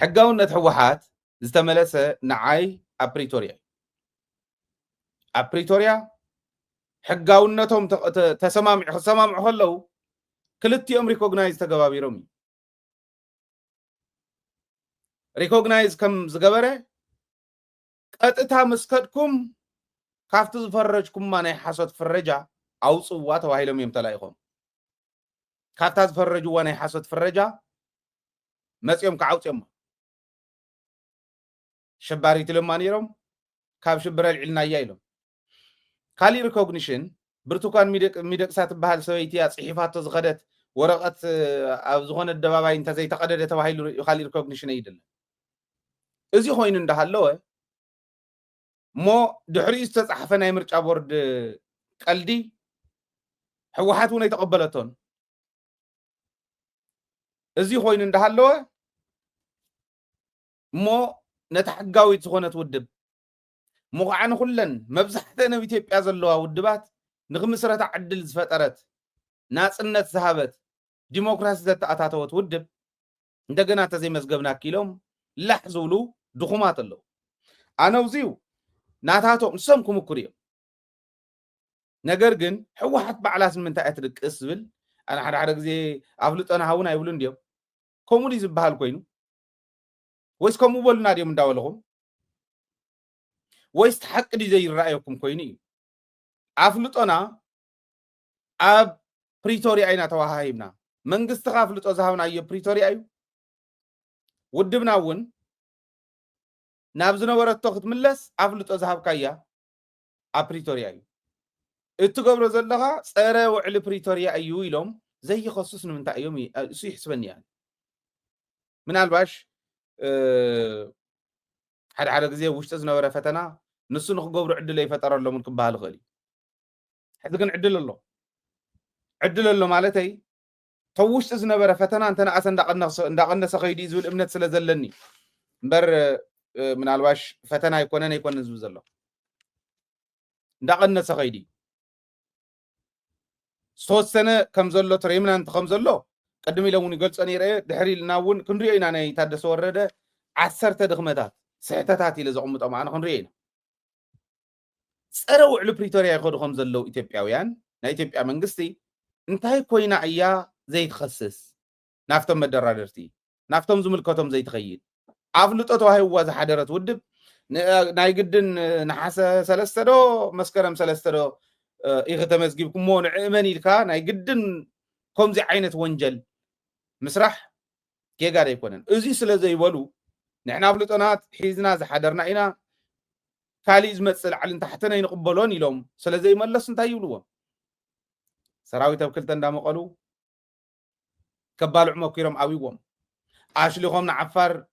ሕጋውነት ሕወሓት ዝተመለሰ ንዓይ ኣብ ፕሪቶርያ ሕጋውነቶም ተሰማምዑ ክሰማምዑ ከለዉ ክልቲኦም ሪኮግናይዝ ተገባቢሮም እዩ ሪኮግናይዝ ከም ዝገበረ ቀጥታ መስከድኩም ካብቲ ዝፈረጅኩማ ናይ ሓሶት ፍረጃ ኣውፅዋ ተባሂሎም እዮም ተላኢኾም ካብታ ዝፈረጅዋ ናይ ሓሶት ፍረጃ መፅኦም ክዓውፅዮም شباري تلما نيرم كاب شبر العلنايا إلهم كالي ريكوغنيشن برتقان ميدك سات بحال سويتي صحيفات تزغدت ورقت زغون الدباباي انت زي تقدد تواهيل خالي ريكوغنيشن يدل ازي خوين اندهالو مو دحري استصحفنا يمرጫ بورد قلدي حوحات ونه يتقبلتون ازي خوين اندهالو مو نتحقاوي تخونت ودب مقعن كلن مبزحتنا بإثيوبيا زلوا ودبات نغمسرة عدل زفترت ناصنت زهابت ديمقراسي زتأتاتوت ودب እንደገና ተዘይ መዝገብና ኪሎም ላሕዙሉ ድኹማት አለው አነውዚው ናታቶም ሰምኩም ኩሪዮ ነገር ግን ሕወሓት በዓላት ምንታይ አትድቅስ ብል አና ሓደ ግዜ አፍልጠና ሃውን አይብሉ እንዲዮም ኮሙኒዝም በሃል ኮይኑ ወይስ ከም ወልና ዲም እንዳወለኹም ወይስ ተሐቅ ዲ ዘይራአየኩም ኮይኑ አፍልጦና አብ ፕሪቶሪያ አይና ተዋሃይብና መንግስት ካፍልጦ ዝሃብና የ ፕሪቶሪያ እዩ ውድብናውን ናብ ዝነበረቶ ክትምለስ አፍልጦ ዝሃብካያ አብ ፕሪቶሪያ እዩ እትገብሮ ዘለኻ ፀረ ውዕል ፕሪቶሪያ እዩ ኢሎም ዘይኸሱስ ንምንታይ እዮም እሱ ይሕስበኒ ያ ምናልባሽ ሓደ ግዜ ውሽጢ ዝነበረ ፈተና ንሱ ንክገብሩ ዕድል ይፈጠረሎም ክባሃል ኽእል ሕዚ ግን ዕድል ኣሎ ማለተይ تووشت زنبرة فتنا أنت أنا أصلا دقنا سخيدي زول إمنت سلزلني بر من الواش فتنا يكون نزوز الله دقنا سخيدي صوت سنة كم زلوا تريمنا أنت خم زلوا قدمي لوني قلت أنا رأي دحري لناون كن رأينا أنا يتحدث ورده عسرت دغمتات ساعتاتي لزعمت أما أنا كن رأينا سأروا على بريتوريا ياخذوا خم زلوا إثيوبياويان نا إثيوبيا منقستي انتهي كوينا أيا زي تخصص نافتم مدرادرتي نافتم زملكتهم زي تخيل عفلطته هاي واز حدرت ودب ناي قدن نحاسه سلستدو مسكرم سلستدو يختمزجيبكم مون عمني لكا ناي قدن كم زي عينة ونجل مسرح كي قاعد يكونن ازي سلا زي ولو نحن عفلطنات حيزنا زي حدرنا اينا كالي زمتصل على تحتنا ينقبلون يلوم سلا زي ملس انت يولو سراوي توكلت اندامقلو كبال عمو كيرم عويوم عاشليهم نعفر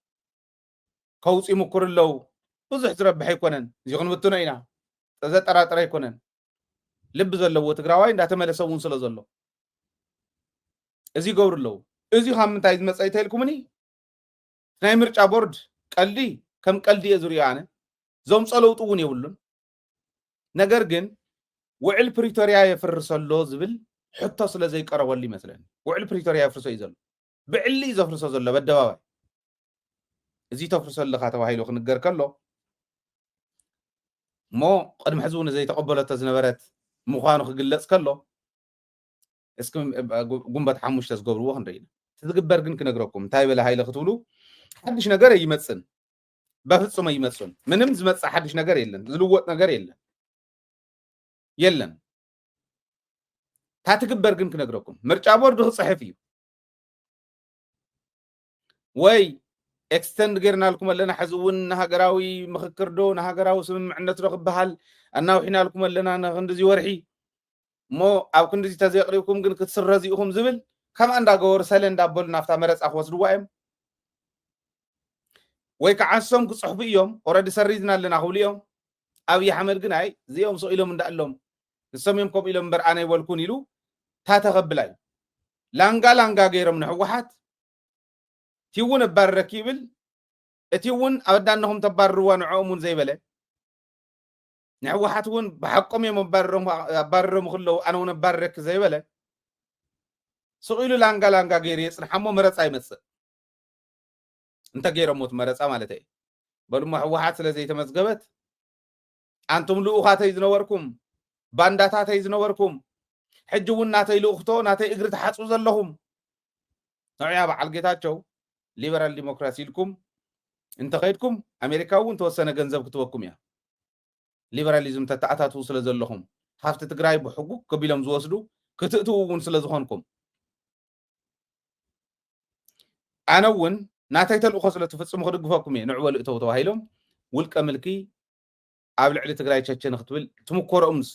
كوصي مكر لو بزح تربح يكونن زيغن بتنا اينا تزا طراطرا يكونن لب زلو تግራዋይ እንዳተመለሰውን ስለ ዘሎ እዚ ገብር ለው እዚ ከምንታይ ዝመጻይ ተልኩምኒ ናይ ምርጫ ቦርድ ቀልዲ ከም ቀልዲ የዙሪያነ ዞም ጸለውጡውን ይብሉን ነገር ግን ውዕል ፕሪቶሪያ የፈርሰሎ ዝብል حتى سلا زي قرولي مثلا وعلى بريتوريا يفرسو يزل بعلي زفرسو زل بدبابا زي تفرسو لخا تواهيلو خنجر كله مو قدم حزون زي تقبلت تزنبرت مخانو خجلص كله اسكم قنبت حموش تزغبرو خنرينا تزغبر ግን كنغركم تاي بلا هايله ክትብሉ حدش ነገር ይመጽን በፍጹም ይመጽን ምንም ዝመጽ حدش ነገር የለን ዝልወጥ ነገር የለን ታትግበር ግን ክነግረኩም ምርጫ ቦርድ ክጽሕፍ እዩ ወይ ኤክስተንድ ገርናልኩም ኣለና ሕዝውን ሃገራዊ ምክክር ዶ ሃገራዊ ስምምዕነት ዶ ክበሃል እናውሒናልኩም ኣለና ንክንድዚ ወርሒ ሞ ኣብ ክንድዚ ተዘቅሪብኩም ግን ክትስረዚኡኩም ዝብል ከም እንዳገወር ሰለ እንዳበሉ ናፍታ መረጻ ክወስድዋ እዮም ወይ ከዓሶም ክጽሕፉ እዮም ኦሬዲ ሰሪዝና ኣለና ክብሉ እዮም ኣብይ ኣሕመድ ግን አይ እዚኦም ሰኢሎም እንዳኣሎም ንሰምዮም ኢሎም በር ኣነ ይወልኩን ኢሉ ታተቀብላይ ላንጋ ገይሮም ንሕወሓት ቲውን ባረክ ይብል እቲውን አበዳንኩም ተባርዋ ንዖሙን ዘይበለ ንሕወሓት ውን በሐቆም የመባረም ክለው ኣነውን ባረክ ዘይበለ ሰኢሉ ላንጋ ገይሩ የጽንሐሞ መረጻ ይመጽእ انت غيرموت مرصا مالته بلما حوحات ስለዚህ ተመዝገበት አንቱም ልኡኻተይ ዝነበርኩም ባንዳታተይ ዝነበርኩም ሕጅውን ናተይ ልኡኽቶ ናተይ እግሪ ተሓጹ ዘለኹም ነውያ በዓል ጌታቸው ሊበራል ዲሞክራሲ ኢልኩም እንተ ኸይድኩም አሜሪካውን ተወሰነ ገንዘብ ክትወኩም ያ ሊበራሊዝም ተታአታቱ ስለዘለኹም ሃፍቲ ትግራይ ብሕጉ ከቢሎም ዝወስዱ ክትእትውን ስለዝኾንኩም ኣነውን ናተይ ተልእኾ ስለትፍጽሙ ክድግፈኩም እየ ንዕበሉ እተው ተባሂሎም ውልቀ ምልኪ ኣብ ልዕሊ ትግራይ ቸቸን ክትብል ትምኮሮም ንሱ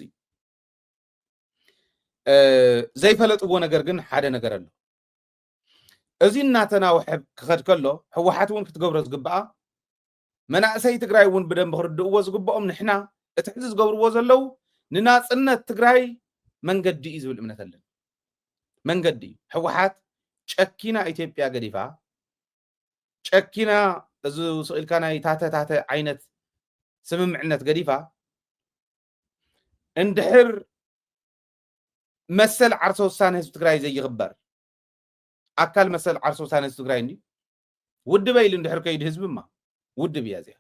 ዘይፈለጥዎ ነገር ግን ሓደ ነገር ኣሎ እዚ እናተናውሕብ ክኸድ ከሎ ሕወሓት እውን ክትገብሮ ዝግባኣ መናእሰይ ትግራይ እውን ብደንብ ክርድእዎ ዝግብኦም ንሕና እቲ ሕዚ ዝገብርዎ ዘለው ንናጽነት ትግራይ መንገዲ እዩ ዝብል እምነት ኣለና መንገዲ ሕወሓት ጨኪና ኢትዮጵያ ገዲፋ ጨኪና እዚ ስኢልካ ናይ ታተ ዓይነት ስምምዕነት ገዲፋ እንድሕር መሰል ዓርሶ ውሳነ ህዝቢ ትግራይ ዘይኽበር ኣካል መሰል ዓርሶ ውሳነ ህዝቢ ትግራይ እንዲ ውድበ ኢሉ እንድሕር ከይድ ህዝብማ ውድብ እያ እዚኣ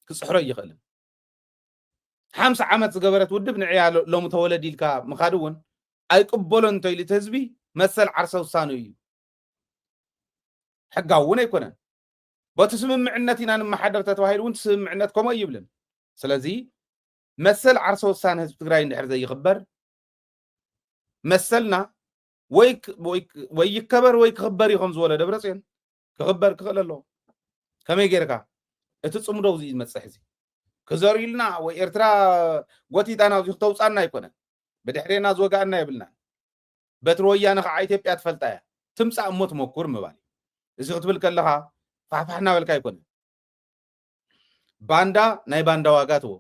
ክፅሕሮ ይኽእል 50 ዓመት ዝገበረት ውድብ ንዕያ ሎሚ ተወለድ ኢልካ ምኻድ እውን ኣይቅበሎን እንተኢሉ እቲ ህዝቢ መሰል ዓርሶ ውሳነ እዩ ሕጋዊ እውን ኣይኮነን በቲ ስምምዕነት ኢና ንመሓደር ተተባሂሉ እውን ስምምዕነት ከምኡ ይብልን ስለዚ መሰል ዓርሶ ውሳነ ህዝቢ ትግራይ እንድሕር ዘይኽበር መሰልና ወይ ይከበር ወይ ክኽበር ይኹም ዝወለ ደብረጽዮን ክኽበር ክኽእል ኣለዎ ከመይ ጌርካ እቲ ጽምዶው እዚ ዝመጽሕ እዚ ክዘሪልና ወይ ኤርትራ ጎቲታና እዚ ክተውፃና ኣይኮነን ብድሕሪና ዝወጋእና ይብልና በትሪ ወያነ ከዓ ኢትዮጵያ ትፈልጣ እያ ትምጻእ እሞ ትሞክር ምባል እዚ ክትብል ከለኻ ፋሕፋሕና በልካ ኣይኮነን ባንዳ ናይ ባንዳ ዋጋ ትቦ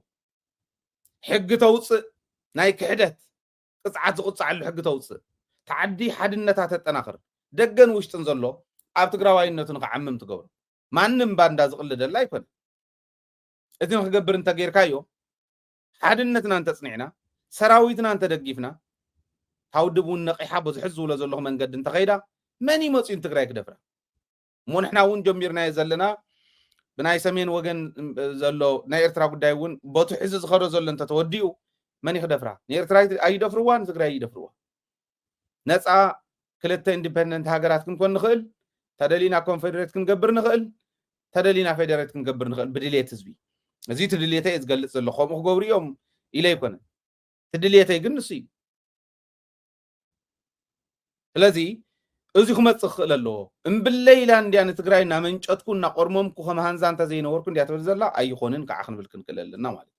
ሕጊ ተውፅእ ናይ ክሕደት ቅፅዓት ዝቕፅዓሉ ሕጊ ተውፅእ ተዓዲ ሓድነታ ተጠናኽር ደገን ውሽጥን ዘሎ ኣብ ትግራዋይነቱ ንኽዓምም ትገብሮ ማንም ባንዳ ዝቕልደላ ኣይኮነን እቲ ንክገብር እንተ ጌርካዮ ሓድነትና እንተፅኒዕና ሰራዊትና እንተደጊፍና ታውድብ እውን ነቂሓ ብዙሕ ዝብሎ ዘለኹ መንገዲ እንተኸይዳ መን ይመፅኡ ትግራይ ክደፍራ እሞ ንሕና እውን ጀሚርናዮ ዘለና ብናይ ሰሜን ወገን ዘሎ ናይ ኤርትራ ጉዳይ እውን ቦቱ ሕዚ ዝኸዶ ዘሎ እንተተወዲኡ መን ይክደፍራ ንኤርትራ ኣይደፍርዋን ትግራይ ይደፍርዋ ነፃ ክልተ ኢንዲፔንደንት ሃገራት ክንኮን ንኽእል ተደሊና ኮንፌደሬት ክንገብር ንኽእል ተደሊና ፌደሬት ክንገብር ንኽእል ብድልየት ህዝቢ እዚ ትድልየተይ ዝገልጽ ዘሎ ከምኡ ክገብሩ እዮም ኢለ ይኮነን ትድልየተይ ግን ንሱ እዩ ስለዚ እዚ ክመጽእ ክኽእል ኣለዎ እምብለይላንድያ ንትግራይ እናመንጨትኩ እናቆርሞምኩ ከም ሃንዛ እንተዘይነበርኩ እንድያ ትብል ዘላ ኣይኮንን ከዓ ክንብል ክንክእል ኣለና ማለት